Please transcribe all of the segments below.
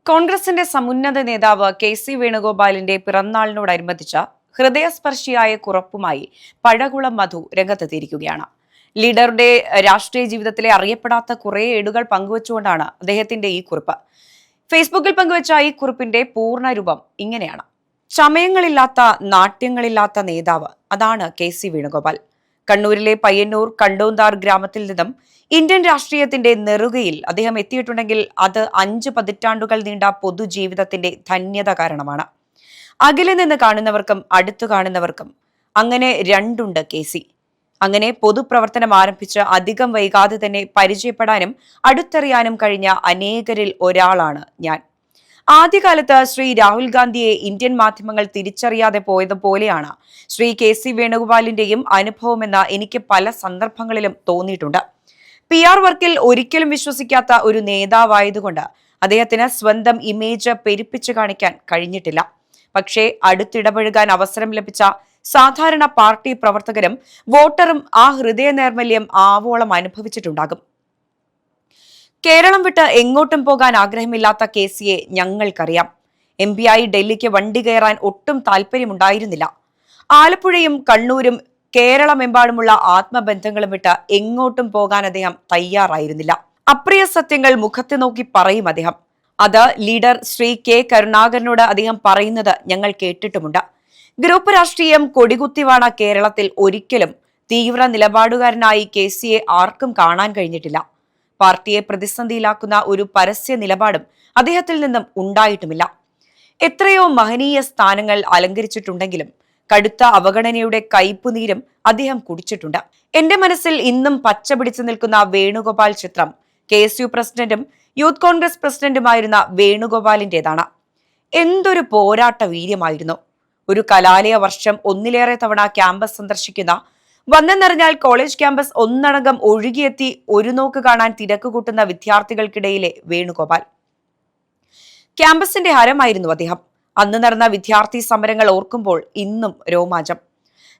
കോൺഗ്രസിന്റെ സമുന്നത നേതാവ് കെ.സി. വേണുഗോപാലിന്റെ പിറന്നാളിനോടനുബന്ധിച്ച ഹൃദയസ്പർശിയായ കുറിപ്പുമായി പഴകുളം മധു രംഗത്തെത്തിയിരിക്കുകയാണ്. ലീഡറുടെ രാഷ്ട്രീയ ജീവിതത്തിലെ അറിയപ്പെടാത്ത കുറെ ഏടുകൾ പങ്കുവച്ചുകൊണ്ടാണ് അദ്ദേഹത്തിന്റെ ഈ കുറിപ്പ്. ഫേസ്ബുക്കിൽ പങ്കുവച്ച ഈ കുറിപ്പിന്റെ പൂർണ്ണരൂപം ഇങ്ങനെയാണ്: ചമയങ്ങളില്ലാത്ത നാട്യങ്ങളില്ലാത്ത നേതാവ്, അതാണ് കെ.സി. വേണുഗോപാൽ. കണ്ണൂരിലെ പയ്യന്നൂർ കണ്ടോന്താർ ഗ്രാമത്തിൽ നിന്നും ഇന്ത്യൻ രാഷ്ട്രീയത്തിന്റെ നെറുകയിൽ അദ്ദേഹം എത്തിയിട്ടുണ്ടെങ്കിൽ അത് 5 പതിറ്റാണ്ടുകൾ നീണ്ട പൊതുജീവിതത്തിന്റെ ധന്യത കാരണമാണ്. അകലെ നിന്ന് കാണുന്നവർക്കും അടുത്തു കാണുന്നവർക്കും അങ്ങനെ രണ്ടുണ്ട് കെ.സി. അങ്ങനെ പൊതുപ്രവർത്തനം ആരംഭിച്ച് അധികം വൈകാതെ തന്നെ പരിചയപ്പെടാനും അടുത്തറിയാനും കഴിഞ്ഞ അനേകരിൽ ഒരാളാണ് ഞാൻ. ആദ്യകാലത്ത് ശ്രീ രാഹുൽ ഗാന്ധിയെ ഇന്ത്യൻ മാധ്യമങ്ങൾ തിരിച്ചറിയാതെ പോയതുപോലെയാണ് ശ്രീ കെ.സി. വേണുഗോപാലിന്റെയും അനുഭവമെന്ന് എനിക്ക് പല സന്ദർഭങ്ങളിലും തോന്നിയിട്ടുണ്ട്. PR വർക്കിൽ ഒരിക്കലും വിശ്വസിക്കാത്ത ഒരു നേതാവായതുകൊണ്ട് അദ്ദേഹത്തിന് സ്വന്തം ഇമേജ് പെരുപ്പിച്ചു കാണിക്കാൻ കഴിഞ്ഞിട്ടില്ല. പക്ഷേ അടുത്തിടപഴകാൻ അവസരം ലഭിച്ച സാധാരണ പാർട്ടി പ്രവർത്തകരും വോട്ടറും ആ ഹൃദയ നൈർമല്യം ആവോളം അനുഭവിച്ചിട്ടുണ്ടാകും. കേരളം വിട്ട് എങ്ങോട്ടും പോകാൻ ആഗ്രഹമില്ലാത്ത കെ.സിയെ ഞങ്ങൾക്കറിയാം. MP ആയി ഡൽഹിക്ക് വണ്ടി കയറാൻ ഒട്ടും താല്പര്യമുണ്ടായിരുന്നില്ല. ആലപ്പുഴയും കണ്ണൂരും കേരളമെമ്പാടുമുള്ള ആത്മബന്ധങ്ങളും വിട്ട് എങ്ങോട്ടും പോകാൻ അദ്ദേഹം തയ്യാറായിരുന്നില്ല. അപ്രിയ സത്യങ്ങൾ മുഖത്ത് നോക്കി പറയും അദ്ദേഹം. അത് ലീഡർ ശ്രീ കെ കരുണാകരനോട് അദ്ദേഹം പറയുന്നത് ഞങ്ങൾ കേട്ടിട്ടുമുണ്ട്. ഗ്രൂപ്പ് രാഷ്ട്രീയം കൊടികുത്തിവാണ കേരളത്തിൽ ഒരിക്കലും തീവ്ര നിലപാടുകാരനായി കെ.സിയെ ആർക്കും കാണാൻ കഴിഞ്ഞിട്ടില്ല. പാർട്ടിയെ പ്രതിസന്ധിയിലാക്കുന്ന ഒരു പരസ്യ നിലപാടും അദ്ദേഹത്തിൽ നിന്നും ഉണ്ടായിട്ടുമില്ല. എത്രയോ മഹനീയ സ്ഥാനങ്ങൾ അലങ്കരിച്ചിട്ടുണ്ടെങ്കിലും കടുത്ത അവഗണനയുടെ കയ്പുനീരും അദ്ദേഹം കുടിച്ചിട്ടുണ്ട്. എന്റെ മനസ്സിൽ ഇന്നും പച്ച പിടിച്ചു നിൽക്കുന്ന വേണുഗോപാൽ ചിത്രം KSU പ്രസിഡന്റും യൂത്ത് കോൺഗ്രസ് പ്രസിഡന്റുമായിരുന്ന വേണുഗോപാലിന്റേതാണ്. എന്തൊരു പോരാട്ട വീര്യമായിരുന്നു! ഒരു കലാലയ വർഷം ഒന്നിലേറെ തവണ ക്യാമ്പസ് സന്ദർശിക്കുന്ന, വന്നെന്നറിഞ്ഞാൽ കോളേജ് ക്യാമ്പസ് ഒന്നടങ്കം ഒഴുകിയെത്തി ഒരു നോക്ക് കാണാൻ തിരക്ക് കൂട്ടുന്ന വിദ്യാർത്ഥികൾക്കിടയിലെ വേണുഗോപാൽ. ക്യാമ്പസിന്റെ ഹരമായിരുന്നു അദ്ദേഹം. അന്ന് നടന്ന വിദ്യാർത്ഥി സമരങ്ങൾ ഓർക്കുമ്പോൾ ഇന്നും രോമാഞ്ചം.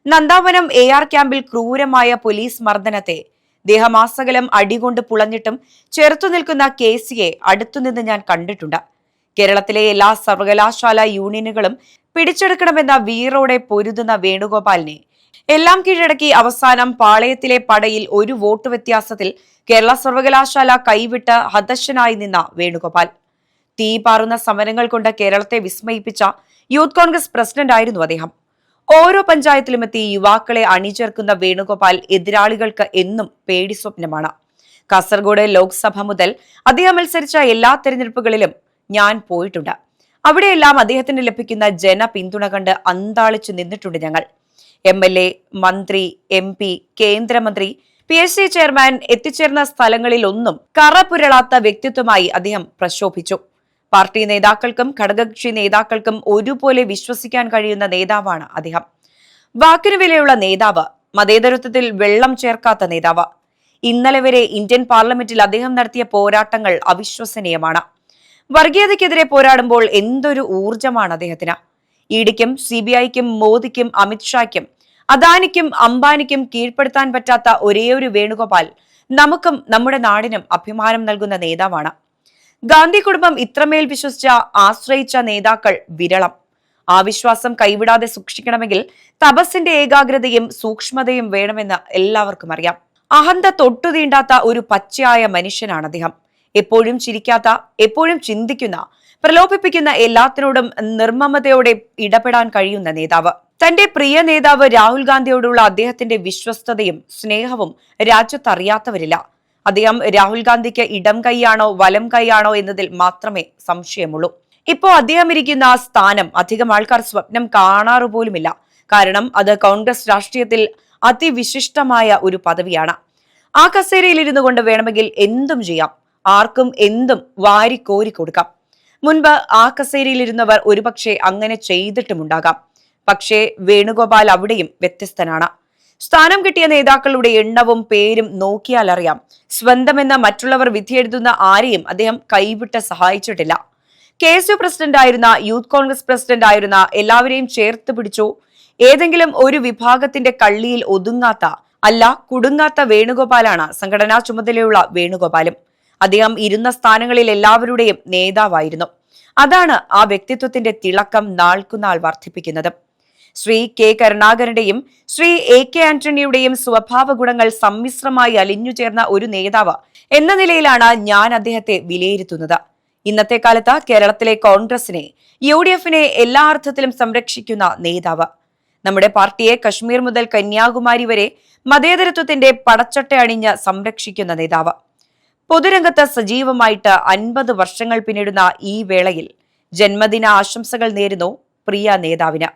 നന്ദാവനം AR ക്യാമ്പിൽ ക്രൂരമായ പോലീസ് മർദ്ദനത്തെ ദേഹമാസകലം അടികൊണ്ട് പുളഞ്ഞിട്ടും ചെറുത്തു നിൽക്കുന്ന കെ.സിയെ അടുത്തുനിന്ന് ഞാൻ കണ്ടിട്ടുണ്ട്. കേരളത്തിലെ എല്ലാ സർവകലാശാല യൂണിയനുകളും പിടിച്ചെടുക്കണമെന്ന വീറോടെ പൊരുതുന്ന വേണുഗോപാലിനെ എല്ലാം കീഴടക്കി അവസാനം പാളയത്തിലെ പടയിൽ ഒരു വോട്ട് വ്യത്യാസത്തിൽ കേരള സർവകലാശാല കൈവിട്ട് ഹതശനായി നിന്ന വേണുഗോപാൽ. തീ പാറുന്ന സമരങ്ങൾ കൊണ്ട് കേരളത്തെ വിസ്മയിപ്പിച്ച യൂത്ത് കോൺഗ്രസ് പ്രസിഡന്റ് ആയിരുന്നു അദ്ദേഹം. ഓരോ പഞ്ചായത്തിലും എത്തി യുവാക്കളെ അണിചേർക്കുന്ന വേണുഗോപാൽ എതിരാളികൾക്ക് എന്നും പേടി സ്വപ്നമാണ്. കാസർഗോഡ് ലോക്സഭ മുതൽ അദ്ദേഹം മത്സരിച്ച എല്ലാ തെരഞ്ഞെടുപ്പുകളിലും ഞാൻ പോയിട്ടുണ്ട്. അവിടെയെല്ലാം അദ്ദേഹത്തിന് ലഭിക്കുന്ന ജനപിന്തുണ കണ്ട് അന്താളിച്ചു നിന്നിട്ടുണ്ട് ഞങ്ങൾ. MLA, മന്ത്രി, MP, കേന്ദ്രമന്ത്രി, PSC ചെയർമാൻ എത്തിച്ചേർന്ന സ്ഥലങ്ങളിൽ ഒന്നും കറപുരളാത്ത വ്യക്തിത്വമായി അദ്ദേഹം പ്രശോഭിച്ചു. പാർട്ടി നേതാക്കൾക്കും ഘടകകക്ഷി നേതാക്കൾക്കും ഒരുപോലെ വിശ്വസിക്കാൻ കഴിയുന്ന നേതാവാണ് അദ്ദേഹം. വാക്കിന് വിലയുള്ള നേതാവ്, മതേതരത്വത്തിൽ വെള്ളം ചേർക്കാത്ത നേതാവ്. ഇന്നലെ വരെ ഇന്ത്യൻ പാർലമെന്റിൽ അദ്ദേഹം നടത്തിയ പോരാട്ടങ്ങൾ അവിശ്വസനീയമാണ്. വർഗീയതയ്ക്കെതിരെ പോരാടുമ്പോൾ എന്തൊരു ഊർജമാണ് അദ്ദേഹത്തിന്! ഇഡിക്കും CBIക്കും മോദിക്കും അമിത്ഷായ്ക്കും അദാനിക്കും അംബാനിക്കും കീഴ്പ്പെടുത്താൻ പറ്റാത്ത ഒരേയൊരു വേണുഗോപാൽ നമുക്കും നമ്മുടെ നാടിനും അഭിമാനം നൽകുന്ന നേതാവാണ്. ഗാന്ധി കുടുംബം ഇത്രമേൽ വിശ്വസിച്ച, ആശ്രയിച്ച നേതാക്കൾ വിരളം. ആ വിശ്വാസം കൈവിടാതെ സൂക്ഷിക്കണമെങ്കിൽ തപസ്സിന്റെ ഏകാഗ്രതയും സൂക്ഷ്മതയും വേണമെന്ന് എല്ലാവർക്കും അറിയാം. അഹന്ത തൊട്ടുതീണ്ടാത്ത ഒരു പച്ചയായ മനുഷ്യനാണ് അദ്ദേഹം. എപ്പോഴും ചിരിക്കാത്ത, എപ്പോഴും ചിന്തിക്കുന്ന, പ്രലോഭിപ്പിക്കുന്ന, എല്ലാത്തിനോടും നിർമ്മമതയോടെ ഇടപെടാൻ കഴിയുന്ന നേതാവ്. തന്റെ പ്രിയ നേതാവ് രാഹുൽ ഗാന്ധിയോടുള്ള അദ്ദേഹത്തിന്റെ വിശ്വസ്തതയും സ്നേഹവും രാജ്യത്തറിയാത്തവരില്ല. അദ്ദേഹം രാഹുൽ ഗാന്ധിക്ക് ഇടം കൈയാണോ വലം കൈയാണോ എന്നതിൽ മാത്രമേ സംശയമുള്ളൂ. ഇപ്പോ അദ്ദേഹം ഇരിക്കുന്ന ആ സ്ഥാനം അധികം ആൾക്കാർ സ്വപ്നം കാണാറുപോലുമില്ല. കാരണം അത് കോൺഗ്രസ് രാഷ്ട്രീയത്തിൽ അതിവിശിഷ്ടമായ ഒരു പദവിയാണ്. ആ കസേരയിൽ ഇരുന്നു കൊണ്ട് വേണമെങ്കിൽ എന്തും ചെയ്യാം, ആർക്കും എന്തും വാരിക്കോരി കൊടുക്കാം. മുൻപ് ആ കസേരയിലിരുന്നവർ ഒരുപക്ഷെ അങ്ങനെ ചെയ്തിട്ടുമുണ്ടാകാം. പക്ഷേ വേണുഗോപാൽ അവിടെയും വ്യത്യസ്തനാണ്. സ്ഥാനം കിട്ടിയ നേതാക്കളുടെ എണ്ണവും പേരും നോക്കിയാൽ അറിയാം, സ്വന്തമെന്ന മറ്റുള്ളവർ വിധിയെഴുതുന്ന ആരെയും അദ്ദേഹം കൈവിട്ട് സഹായിച്ചിട്ടില്ല. KSU പ്രസിഡന്റ് ആയിരുന്ന, യൂത്ത് കോൺഗ്രസ് പ്രസിഡന്റ് ആയിരുന്ന, എല്ലാവരെയും ചേർത്ത് പിടിച്ചു. ഏതെങ്കിലും ഒരു വിഭാഗത്തിന്റെ കള്ളിയിൽ ഒതുങ്ങാത്ത, അല്ല കുടുങ്ങാത്ത വേണുഗോപാലാണ് സംഘടനാ ചുമതലയുള്ള വേണുഗോപാലും. അദ്ദേഹം ഇരുന്ന സ്ഥാനങ്ങളിൽ എല്ലാവരുടെയും നേതാവായിരുന്നു. അതാണ് ആ വ്യക്തിത്വത്തിന്റെ തിളക്കം നാൾക്കുനാൾ വർദ്ധിപ്പിക്കുന്നത്. ശ്രീ കെ കരുണാകരന്റെയും ശ്രീ എ കെ ആന്റണിയുടെയും സ്വഭാവ ഗുണങ്ങൾ സമ്മിശ്രമായി അലിഞ്ഞുചേർന്ന ഒരു നേതാവ് എന്ന നിലയിലാണ് ഞാൻ അദ്ദേഹത്തെ വിലയിരുത്തുന്നത്. ഇന്നത്തെ കാലത്ത് കേരളത്തിലെ കോൺഗ്രസിനെ, UDFിനെ എല്ലാ അർത്ഥത്തിലും സംരക്ഷിക്കുന്ന നേതാവ്. നമ്മുടെ പാർട്ടിയെ കശ്മീർ മുതൽ കന്യാകുമാരി വരെ മതേതരത്വത്തിന്റെ പടച്ചട്ട അണിഞ്ഞ് സംരക്ഷിക്കുന്ന നേതാവ്. പൊതുരംഗത്ത് സജീവമായിട്ട് 50 വർഷങ്ങൾ പിന്നിടുന്ന ഈ വേളയിൽ ജന്മദിന ആശംസകൾ നേരുന്നു പ്രിയ നേതാവിന്.